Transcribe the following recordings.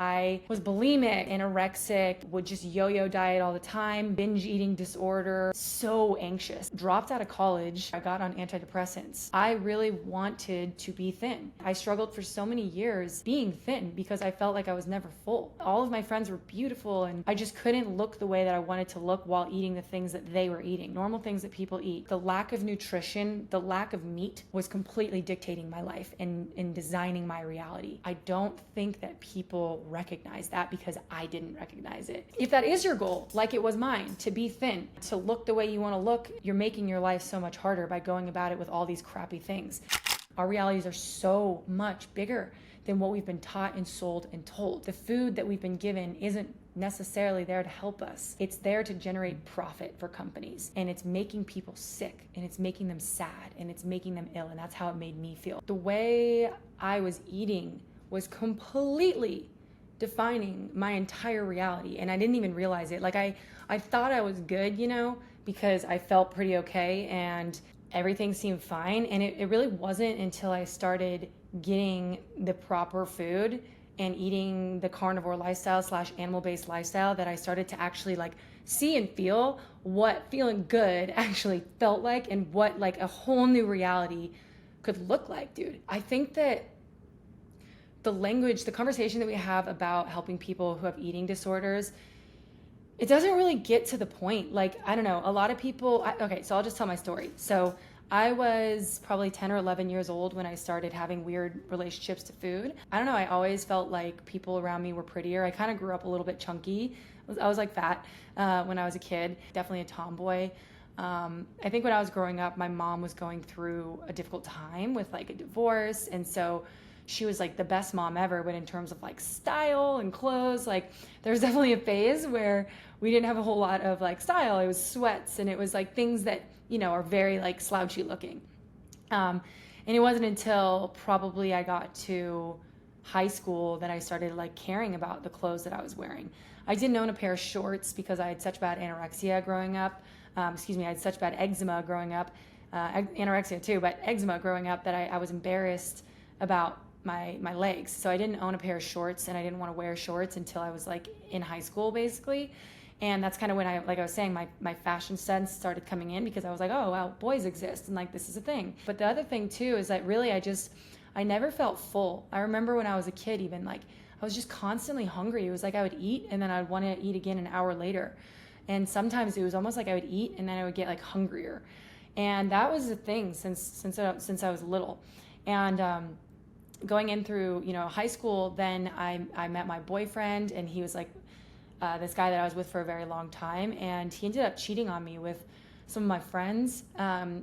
I was bulimic, anorexic, would just yo-yo diet all the time, binge eating disorder, so anxious. Dropped out of college. I got on antidepressants. I really wanted to be thin. I struggled for so many years being thin because I felt like I was never full. All of my friends were beautiful and I just couldn't look the way that I wanted to look while eating the things that they were eating, normal things that people eat. The lack of nutrition, the lack of meat was completely dictating my life and designing my reality. I don't think that people recognize that because I didn't recognize it. If that is your goal, like it was mine, to be thin, to look the way you want to look, you're making your life so much harder by going about it with all these crappy things. Our realities are so much bigger than what we've been taught and sold and told. The food that we've been given isn't necessarily there to help us. It's there to generate profit for companies, and it's making people sick, and it's making them sad, and it's making them ill, and that's how it made me feel. The way I was eating was completely defining my entire reality, and I didn't even realize it. Like I thought I was good, because I felt pretty okay and everything seemed fine, and it really wasn't until I started getting the proper food and eating the carnivore lifestyle / animal-based lifestyle that I started to actually see and feel what feeling good actually felt like and what a whole new reality could look like, dude. I think that the conversation that we have about helping people who have eating disorders, it doesn't really get to the point. I don't know, a lot of people, okay, so I'll just tell my story. So I was probably 10 or 11 years old when I started having weird relationships to food. I don't know, I always felt like people around me were prettier. I kind of grew up a little bit chunky. I was fat when I was a kid, definitely a tomboy. I think when I was growing up, my mom was going through a difficult time with a divorce. And so she was the best mom ever, but in terms of style and clothes, there was definitely a phase where we didn't have a whole lot of style. It was sweats and it was things that, are very slouchy looking. And it wasn't until probably I got to high school that I started caring about the clothes that I was wearing. I didn't own a pair of shorts because I had such bad anorexia growing up. I had such bad eczema growing up, anorexia too, but eczema growing up that I was embarrassed about my legs. So I didn't own a pair of shorts and I didn't want to wear shorts until I was in high school basically. And that's kind of when I was saying, my fashion sense started coming in because I was oh, wow, boys exist and this is a thing. But the other thing too is that really I never felt full. I remember when I was a kid even I was just constantly hungry. It was I would eat and then I'd want to eat again an hour later. And sometimes it was almost I would eat and then I would get hungrier. And that was the thing since I was little. And going in through high school, then I met my boyfriend, and he was this guy that I was with for a very long time, and he ended up cheating on me with some of my friends,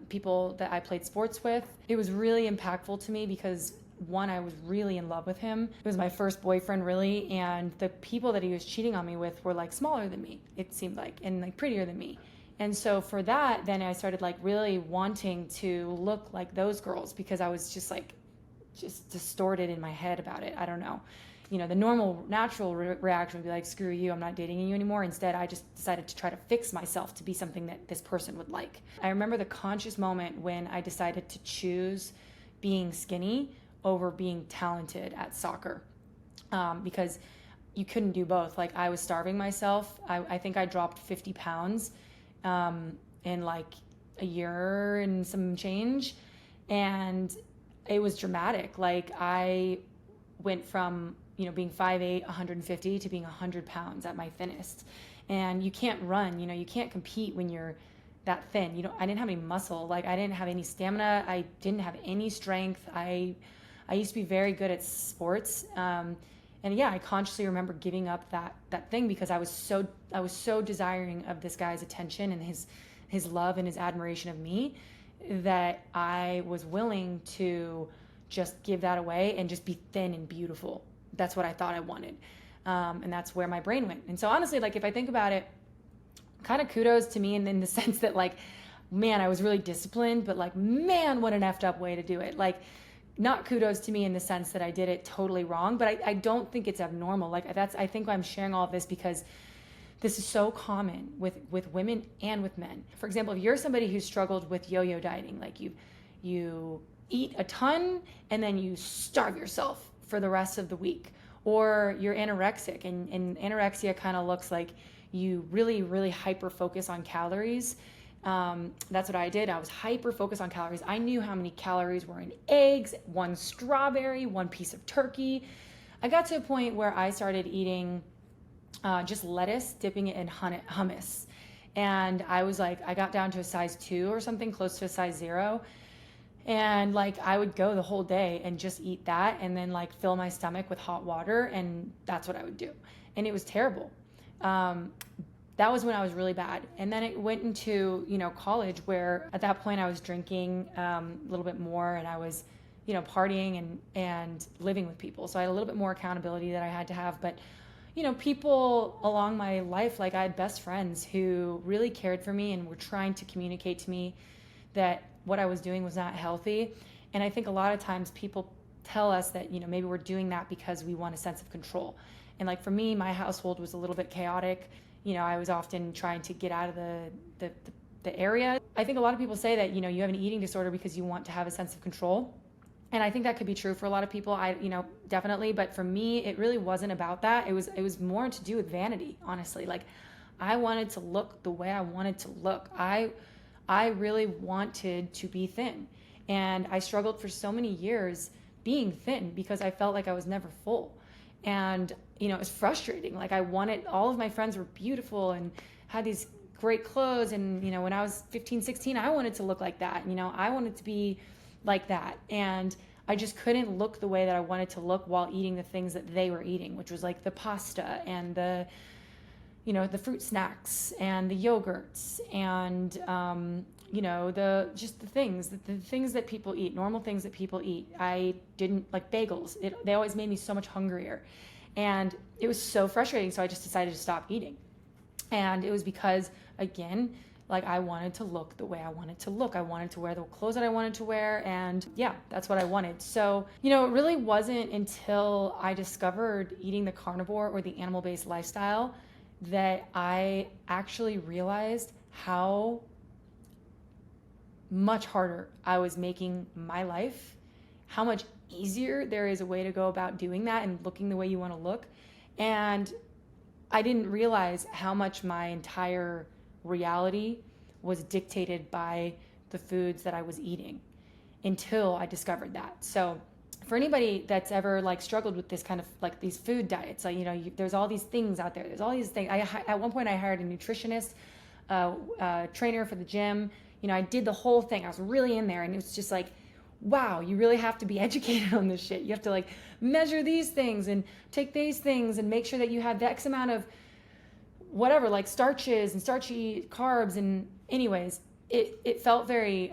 people that I played sports with. It was really impactful to me because one, I was really in love with him. It was my first boyfriend really, and the people that he was cheating on me with were smaller than me, it seemed and prettier than me. And so for that, then I started really wanting to look like those girls because I was just distorted in my head about it. I don't know. The normal, natural reaction would be screw you, I'm not dating you anymore. Instead, I just decided to try to fix myself to be something that this person would like. I remember the conscious moment when I decided to choose being skinny over being talented at soccer, because you couldn't do both. I was starving myself. I think I dropped 50 pounds in a year and some change. And it was dramatic. I went from being 5'8", 150 to being 100 pounds at my thinnest. And you can't run, you can't compete when you're that thin. I didn't have any muscle. I didn't have any stamina. I didn't have any strength. I used to be very good at sports. And yeah, I consciously remember giving up that thing because I was so desiring of this guy's attention and his love and his admiration of me that I was willing to just give that away and just be thin and beautiful. That's what I thought I wanted. And that's where my brain went. And so honestly, if I think about it, kind of kudos to me in the sense that man, I was really disciplined, but man, what an effed up way to do it. Not kudos to me in the sense that I did it totally wrong, but I don't think it's abnormal. I think I'm sharing all of this because this is so common with women and with men. For example, if you're somebody who struggled with yo-yo dieting, you eat a ton and then you starve yourself for the rest of the week, or you're anorexic, and anorexia kind of looks like you really, really hyper focus on calories. That's what I did. I was hyper focused on calories. I knew how many calories were in eggs, one strawberry, one piece of turkey. I got to a point where I started eating just lettuce, dipping it in hummus. And I was like, I got down to a size 2 or something, close to a size 0. And like I would go the whole day and just eat that, and then like fill my stomach with hot water, and that's what I would do. And it was terrible. That was when I was really bad. And then it went into, college, where at that point I was drinking a little bit more, and I was, partying and living with people. So I had a little bit more accountability that I had to have. But, people along my life, like I had best friends who really cared for me and were trying to communicate to me that what I was doing was not healthy. And I think a lot of times people tell us that, maybe we're doing that because we want a sense of control. And like for me, my household was a little bit chaotic. I was often trying to get out of the area. I think a lot of people say that, you have an eating disorder because you want to have a sense of control. And I think that could be true for a lot of people. Definitely. But for me, it really wasn't about that. It was more to do with vanity, honestly. Like I wanted to look the way I wanted to look. I really wanted to be thin. And I struggled for so many years being thin because I felt like I was never full. And, it was frustrating. Like all of my friends were beautiful and had these great clothes. And, when I was 15, 16, I wanted to look like that. I wanted to be like that. And I just couldn't look the way that I wanted to look while eating the things that they were eating, which was like the pasta and the fruit snacks and the yogurts and, the things that people eat, normal things that people eat. I didn't like bagels. They always made me so much hungrier. And it was so frustrating. So I just decided to stop eating. And it was because, again, like I wanted to look the way I wanted to look. I wanted to wear the clothes that I wanted to wear. And yeah, that's what I wanted. So, it really wasn't until I discovered eating the carnivore or the animal-based lifestyle that I actually realized how much harder I was making my life, how much easier there is a way to go about doing that and looking the way you want to look. And I didn't realize how much my entire reality was dictated by the foods that I was eating until I discovered that. So for anybody that's ever like struggled with this kind of like these food diets, like, there's all these things out there. There's all these things. At one point I hired a nutritionist, trainer for the gym. I did the whole thing. I was really in there, and it was just like, wow, you really have to be educated on this shit. You have to like measure these things and take these things and make sure that you have the X amount of whatever, like starches and starchy carbs. And anyways, it felt very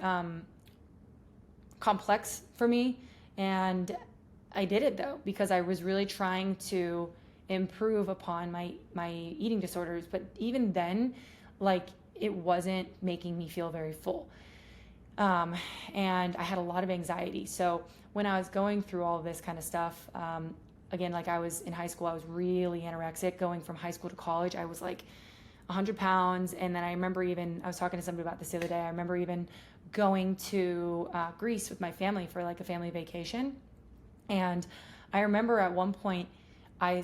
complex for me. And I did it though, because I was really trying to improve upon my eating disorders. But even then, like it wasn't making me feel very full. And I had a lot of anxiety. So when I was going through all of this kind of stuff, again, like I was in high school, I was really anorexic. Going from high school to college, I was like 100 pounds. And then I remember I was talking to somebody about this the other day. I remember even going to Greece with my family for like a family vacation. And I remember at one point I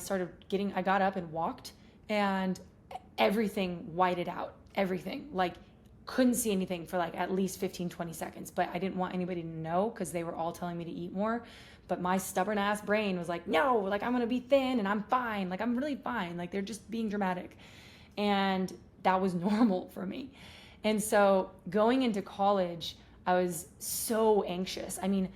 got up and walked, and everything whited out, everything. Like couldn't see anything for like at least 15, 20 seconds, but I didn't want anybody to know because they were all telling me to eat more. But my stubborn ass brain was like, no, like I'm going to be thin and I'm fine. Like I'm really fine. Like they're just being dramatic. And that was normal for me. And so going into college, I was so anxious. I mean,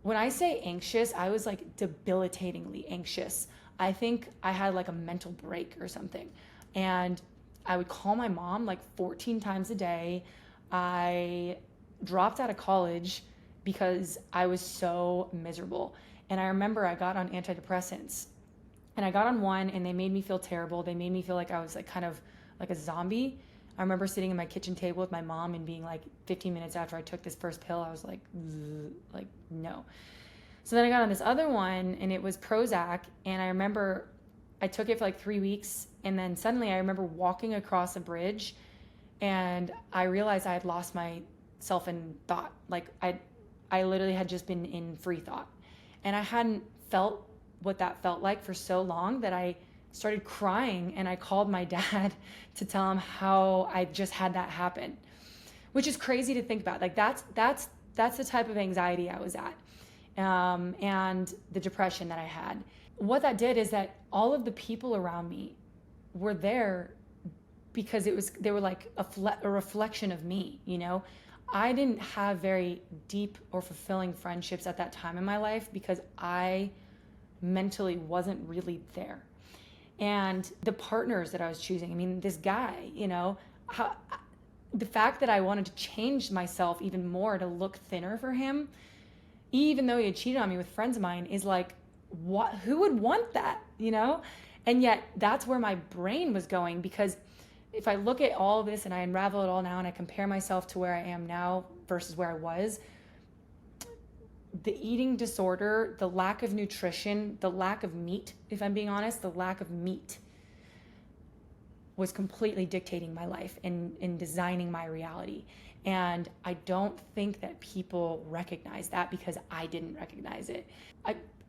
when I say anxious, I was like debilitatingly anxious. I think I had like a mental break or something. And I would call my mom like 14 times a day. I dropped out of college because I was so miserable. And I remember I got on antidepressants, and I got on one and they made me feel terrible. They made me feel like I was like kind of like a zombie. I remember sitting at my kitchen table with my mom and being like 15 minutes after I took this first pill, I was like no. So then I got on this other one, and it was Prozac. And I remember I took it for like 3 weeks. And then suddenly I remember walking across a bridge, and I realized I had lost myself in thought. Like I literally had just been in free thought, and I hadn't felt what that felt like for so long that I started crying, and I called my dad to tell him how I just had that happen, which is crazy to think about. Like that's the type of anxiety I was at, and the depression that I had. What that did is that all of the people around me were there because they were like a reflection of me, you know? I didn't have very deep or fulfilling friendships at that time in my life because I mentally wasn't really there. And the partners that I was choosing, I mean, this guy, you know, the fact that I wanted to change myself even more to look thinner for him, even though he had cheated on me with friends of mine, is like, who would want that, you know? And yet that's where my brain was going, because if I look at all of this and I unravel it all now and I compare myself to where I am now versus where I was, the eating disorder, the lack of nutrition, the lack of meat, if I'm being honest, the lack of meat was completely dictating my life and designing my reality. And I don't think that people recognize that, because I didn't recognize it.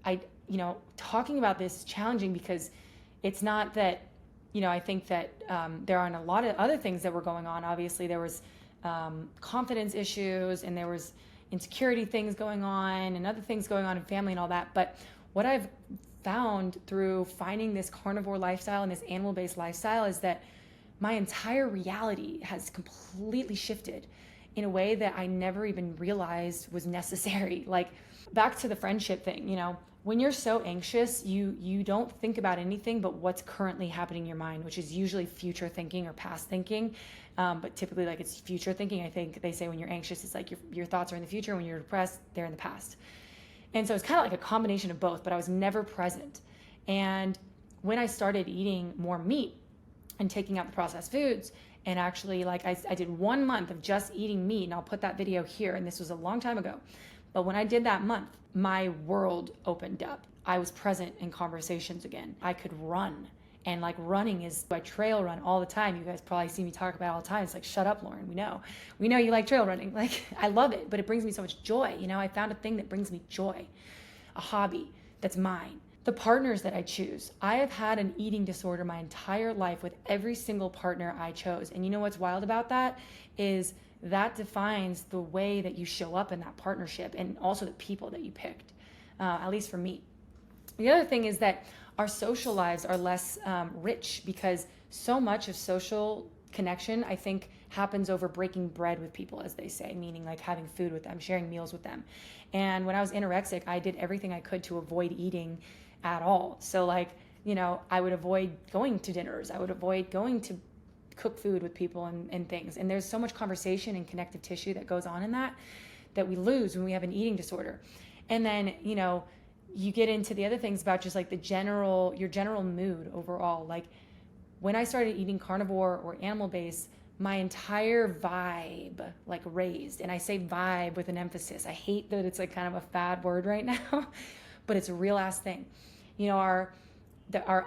I you know, talking about this is challenging because it's not that, you know, I think that there aren't a lot of other things that were going on. Obviously, there was confidence issues, and there was insecurity things going on, and other things going on in family and all that. But what I've found through finding this carnivore lifestyle and this animal-based lifestyle is that my entire reality has completely shifted in a way that I never even realized was necessary. Like, back to the friendship thing, you know, when you're so anxious, you don't think about anything but what's currently happening in your mind, which is usually future thinking or past thinking. But typically, like, it's future thinking. I think they say when you're anxious, it's like your thoughts are in the future. When you're depressed, they're in the past. And so it's kind of like a combination of both, but I was never present. And when I started eating more meat and taking out the processed foods, and actually, like, I did 1 month of just eating meat, and I'll put that video here, and this was a long time ago. But when I did that month, my world opened up. I was present in conversations again. I could run. And like, running is, I trail run all the time. You guys probably see me talk about it all the time. It's like, shut up, Lauren. We know you like trail running. Like, I love it, but it brings me so much joy. You know, I found a thing that brings me joy, a hobby that's mine. The partners that I choose. I have had an eating disorder my entire life with every single partner I chose. And you know what's wild about that is that defines the way that you show up in that partnership, and also the people that you picked, at least for me. The other thing is that our social lives are less rich, because so much of social connection, I think, happens over breaking bread with people, as they say, meaning like having food with them, sharing meals with them. And when I was anorexic, I did everything I could to avoid eating at all. So, like, you know, I would avoid going to dinners. I would avoid going to cook food with people and things. And there's so much conversation and connective tissue that goes on in that we lose when we have an eating disorder. And then, you know, you get into the other things about just like your general mood overall. Like, when I started eating carnivore or animal-based, my entire vibe like raised. And I say vibe with an emphasis. I hate that it's like kind of a fad word right now, but it's a real ass thing. You know, our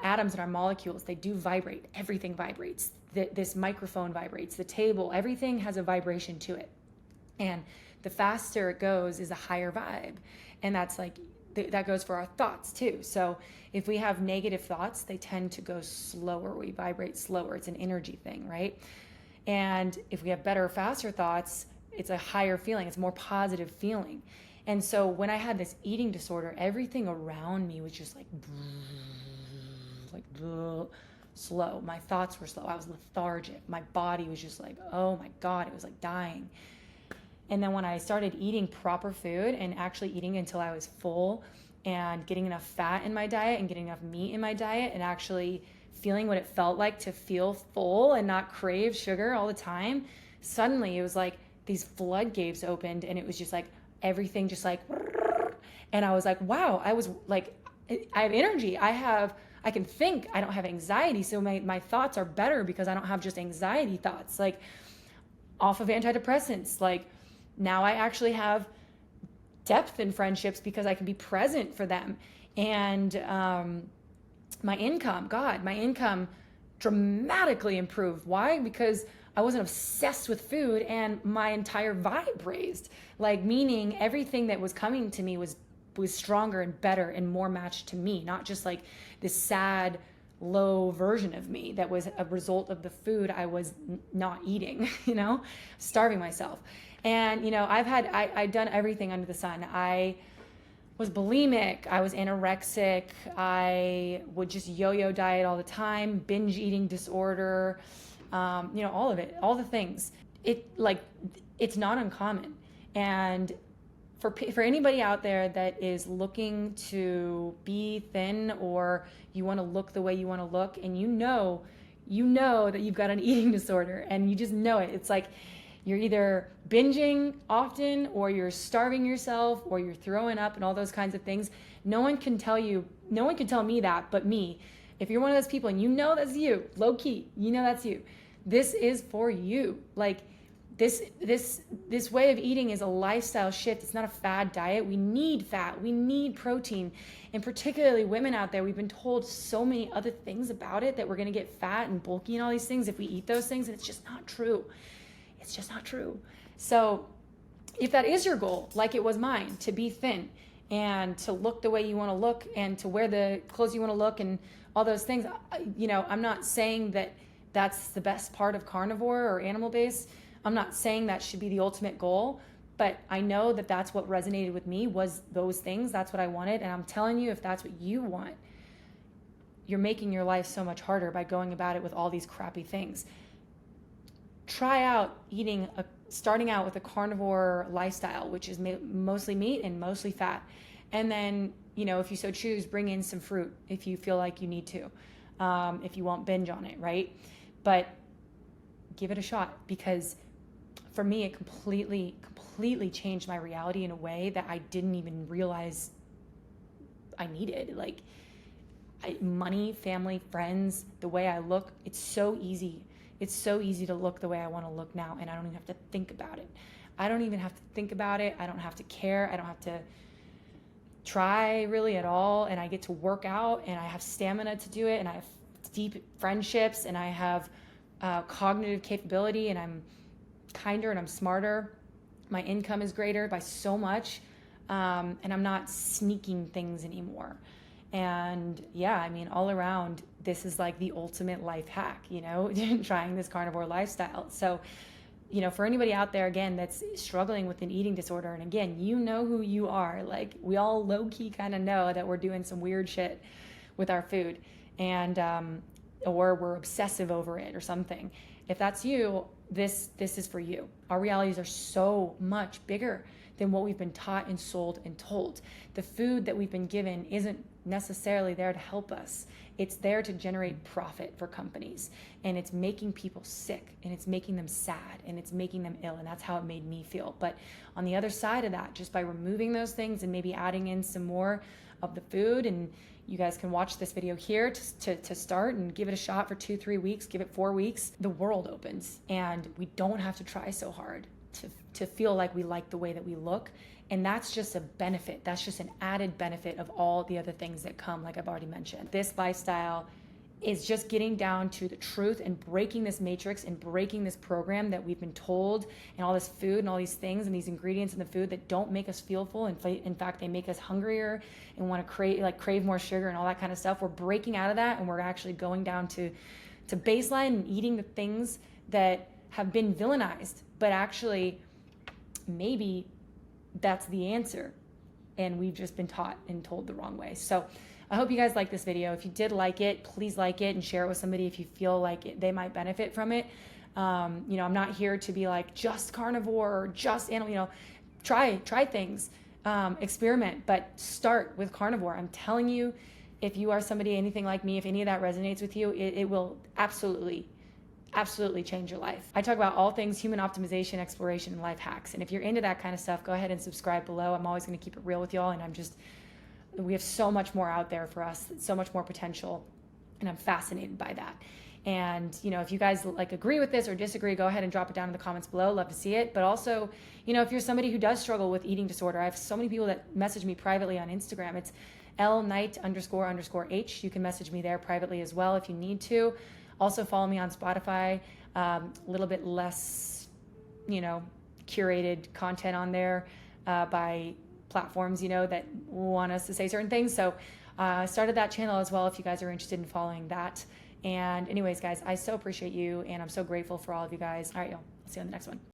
atoms and our molecules, they do vibrate. Everything vibrates. This microphone vibrates. The table, everything has a vibration to it. And the faster it goes is a higher vibe. And that's like, that goes for our thoughts too. So if we have negative thoughts, they tend to go slower. We vibrate slower. It's an energy thing, right? And if we have better, faster thoughts, it's a higher feeling. It's a more positive feeling. And so when I had this eating disorder, everything around me was just like slow. My thoughts were slow. I was lethargic. My body was just like, oh my God, it was like dying. And then when I started eating proper food and actually eating until I was full and getting enough fat in my diet and getting enough meat in my diet and actually feeling what it felt like to feel full and not crave sugar all the time, suddenly it was like these floodgates opened, and it was just like everything just like, and I was like, wow, I was like, I have energy. I can think. I don't have anxiety. So my thoughts are better because I don't have just anxiety thoughts. Like, off of antidepressants, like, now I actually have depth in friendships because I can be present for them. And my income dramatically improved. Why? Because I wasn't obsessed with food, and my entire vibe raised. Like, meaning everything that was coming to me was was stronger and better and more matched to me, not just like this sad, low version of me that was a result of the food I was not eating, starving myself. And, I'd done everything under the sun. I was bulimic, I was anorexic, I would just yo-yo diet all the time, binge eating disorder, all of it, all the things. It's not uncommon. And for anybody out there that is looking to be thin, or you want to look the way you want to look, and you know that you've got an eating disorder, and you just know it. It's like you're either binging often, or you're starving yourself, or you're throwing up and all those kinds of things. No one can tell me that but me. If you're one of those people and that's you, low key, that's you. This is for you. Like this way of eating is a lifestyle shift. It's not a fad diet. We need fat. We need protein. And particularly women out there, we've been told so many other things about it, that we're going to get fat and bulky and all these things if we eat those things. And it's just not true. It's just not true. So if that is your goal, like it was mine, to be thin and to look the way you want to look and to wear the clothes you want to look and all those things, I'm not saying that that's the best part of carnivore or animal-based. I'm not saying that should be the ultimate goal, but I know that that's what resonated with me, was those things. That's what I wanted. And I'm telling you, if that's what you want, you're making your life so much harder by going about it with all these crappy things. Try out starting out with a carnivore lifestyle, which is mostly meat and mostly fat. And then, if you so choose, bring in some fruit if you feel like you need to, if you won't binge on it, right? But give it a shot, because for me, it completely changed my reality in a way that I didn't even realize I needed. Like money, family, friends, the way I look, it's so easy. It's so easy to look the way I want to look now, and I don't even have to think about it. I don't have to care. I don't have to try really at all. And I get to work out, and I have stamina to do it, and I have deep friendships, and I have cognitive capability, and I'm kinder and I'm smarter. My income is greater by so much, and I'm not sneaking things anymore. And all around, this is like the ultimate life hack, trying this carnivore lifestyle. So, for anybody out there, again, that's struggling with an eating disorder, and again, who you are. Like, we all low-key kind of know that we're doing some weird shit with our food, and or we're obsessive over it or something. If that's you, this is for you. Our realities are so much bigger than what we've been taught and sold and told. The food that we've been given isn't necessarily there to help us. It's there to generate profit for companies, and it's making people sick, and it's making them sad, and it's making them ill, and that's how it made me feel. But on the other side of that, just by removing those things and maybe adding in some more of the food, and you guys can watch this video here to start and give it a shot for 2-3 weeks, give it 4 weeks, the world opens, and we don't have to try so hard to feel like we like the way that we look. And that's just a benefit. That's just an added benefit of all the other things that come, like I've already mentioned. This lifestyle is just getting down to the truth and breaking this matrix and breaking this program that we've been told, and all this food and all these things and these ingredients in the food that don't make us feel full. In fact, they make us hungrier and want to crave more sugar and all that kind of stuff. We're breaking out of that, and we're actually going down to baseline and eating the things that have been villainized, but actually maybe that's the answer, and we've just been taught and told the wrong way. So I hope you guys like this video. If you did like it, please like it and share it with somebody if you feel like they might benefit from it. I'm not here to be like just carnivore or just animal. Try things, experiment, but start with carnivore. I'm telling you, if you are somebody anything like me, if any of that resonates with you, it will absolutely change your life. I talk about all things human optimization, exploration, and life hacks. And if you're into that kind of stuff, go ahead and subscribe below. I'm always going to keep it real with y'all, and we have so much more out there for us, so much more potential, and I'm fascinated by that. And, if you guys agree with this or disagree, go ahead and drop it down in the comments below. Love to see it. But also, if you're somebody who does struggle with eating disorder, I have so many people that message me privately on Instagram. It's _Knight__H. You can message me there privately as well if you need to. Also follow me on Spotify, a little bit less, curated content on there by platforms, that want us to say certain things. So I started that channel as well if you guys are interested in following that. And anyways, guys, I so appreciate you and I'm so grateful for all of you guys. All right, y'all. I'll see you on the next one.